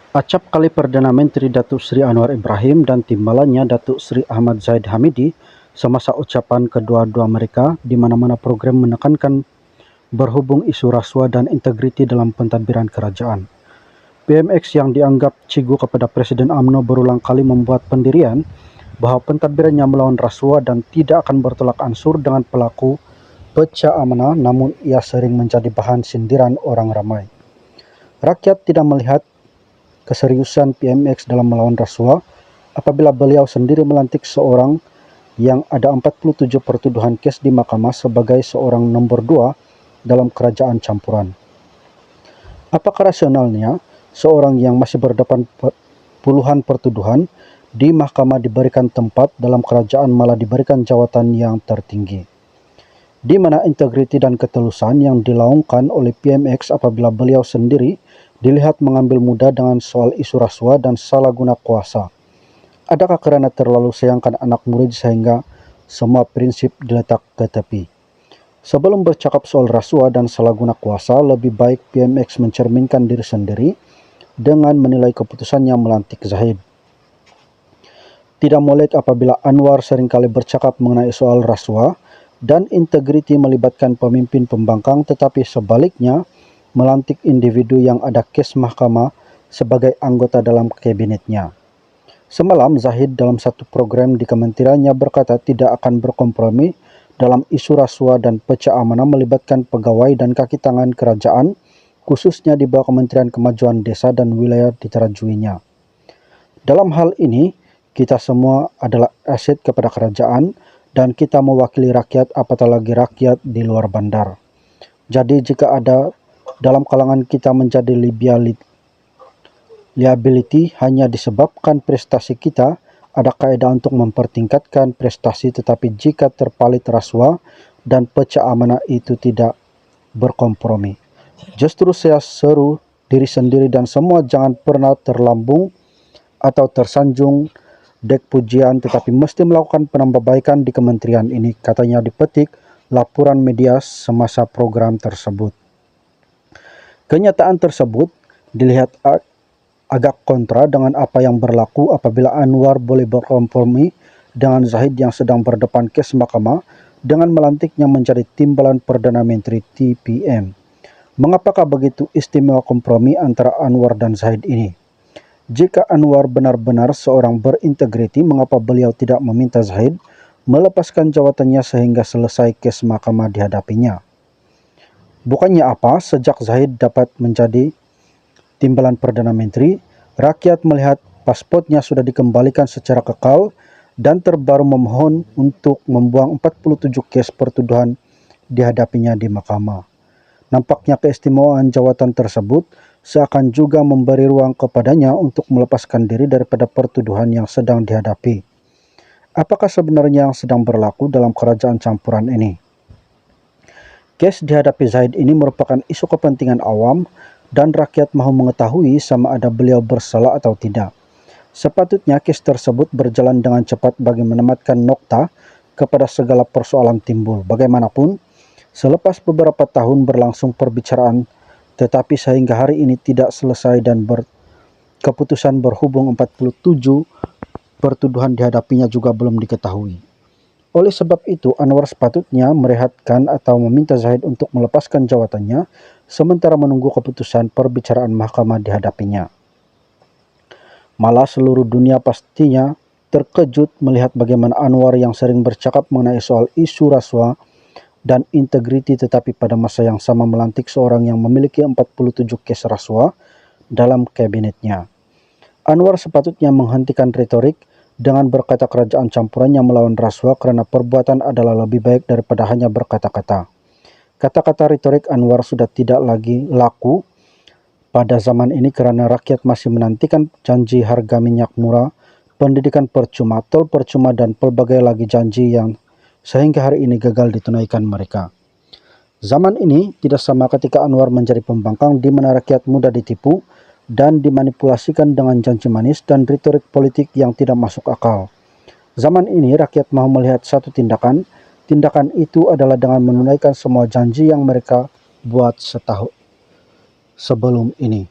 Acap kali Perdana Menteri Datuk Seri Anwar Ibrahim dan timbalannya Datuk Seri Ahmad Zahid Hamidi semasa ucapan kedua-dua mereka di mana-mana program menekankan berhubung isu rasuah dan integriti dalam pentadbiran kerajaan. PMX yang dianggap cigu kepada Presiden UMNO berulang kali membuat pendirian bahawa pentadbirannya melawan rasuah dan tidak akan bertolak ansur dengan pelaku pecah amanah, namun ia sering menjadi bahan sindiran orang ramai. Rakyat tidak melihat keseriusan PMX dalam melawan rasuah apabila beliau sendiri melantik seorang yang ada 47 pertuduhan kes di mahkamah sebagai seorang nombor 2 dalam kerajaan campuran. Apakah rasionalnya seorang yang masih berdepan puluhan pertuduhan di mahkamah diberikan tempat dalam kerajaan malah diberikan jawatan yang tertinggi? Di mana integriti dan ketulusan yang dilaungkan oleh PMX apabila beliau sendiri dilihat mengambil mudah dengan soal isu rasuah dan salah guna kuasa? Adakah kerana terlalu sayangkan anak murid sehingga semua prinsip diletak ke tepi? Sebelum bercakap soal rasuah dan salah guna kuasa, lebih baik PMX mencerminkan diri sendiri dengan menilai keputusannya melantik Zahid. Tidak molek apabila Anwar seringkali bercakap mengenai soal rasuah dan integriti melibatkan pemimpin pembangkang, tetapi sebaliknya melantik individu yang ada kes mahkamah sebagai anggota dalam kabinetnya. Semalam Zahid dalam satu program di kementeriannya berkata tidak akan berkompromi dalam isu rasuah dan pecah amanah melibatkan pegawai dan kaki tangan kerajaan, khususnya di bawah Kementerian Kemajuan Desa dan wilayah diterajuinya. Dalam hal ini, kita semua adalah aset kepada kerajaan dan kita mewakili rakyat, apatah lagi rakyat di luar bandar. Jadi jika ada dalam kalangan kita menjadi liability hanya disebabkan prestasi kita, ada kaedah untuk mempertingkatkan prestasi, tetapi jika terpalit rasuah dan pecah amanah itu tidak berkompromi. Justru saya seru diri sendiri dan semua jangan pernah terlambung atau tersanjung dek pujian, tetapi mesti melakukan penambahbaikan di kementerian ini, katanya dipetik laporan media semasa program tersebut. Kenyataan tersebut dilihat agak kontra dengan apa yang berlaku apabila Anwar boleh berkompromi dengan Zahid yang sedang berdepan kes mahkamah dengan melantiknya menjadi timbalan Perdana Menteri TPM. Mengapakah begitu istimewa kompromi antara Anwar dan Zahid ini? Jika Anwar benar-benar seorang berintegriti, mengapa beliau tidak meminta Zahid melepaskan jawatannya sehingga selesai kes mahkamah dihadapinya? Bukannya apa, sejak Zahid dapat menjadi timbalan Perdana Menteri, rakyat melihat paspornya sudah dikembalikan secara kekal dan terbaru memohon untuk membuang 47 kes pertuduhan dihadapinya di mahkamah. Nampaknya keistimewaan jawatan tersebut seakan juga memberi ruang kepadanya untuk melepaskan diri daripada pertuduhan yang sedang dihadapi. Apakah sebenarnya yang sedang berlaku dalam kerajaan campuran ini? Kes dihadapi Zahid ini merupakan isu kepentingan awam dan rakyat mahu mengetahui sama ada beliau bersalah atau tidak. Sepatutnya kes tersebut berjalan dengan cepat bagi menematkan nokta kepada segala persoalan timbul. Bagaimanapun, selepas beberapa tahun berlangsung perbicaraan, tetapi sehingga hari ini tidak selesai dan keputusan berhubung 47 pertuduhan dihadapinya juga belum diketahui. Oleh sebab itu, Anwar sepatutnya merehatkan atau meminta Zahid untuk melepaskan jawatannya sementara menunggu keputusan perbicaraan mahkamah dihadapinya. Malah seluruh dunia pastinya terkejut melihat bagaimana Anwar yang sering bercakap mengenai soal isu rasuah dan integriti tetapi pada masa yang sama melantik seorang yang memiliki 47 kes rasuah dalam kabinetnya. Anwar sepatutnya menghentikan retorik dengan berkata kerajaan campurannya melawan rasuah kerana perbuatan adalah lebih baik daripada hanya berkata-kata. Kata-kata retorik Anwar sudah tidak lagi laku pada zaman ini kerana rakyat masih menantikan janji harga minyak murah, pendidikan percuma, tol percuma dan pelbagai lagi janji yang sehingga hari ini gagal ditunaikan mereka. Zaman ini tidak sama ketika Anwar menjadi pembangkang di mana rakyat mudah ditipu dan dimanipulasikan dengan janji manis dan retorik politik yang tidak masuk akal. Zaman ini rakyat mahu melihat satu tindakan. Tindakan itu adalah dengan menunaikan semua janji yang mereka buat setahun sebelum ini.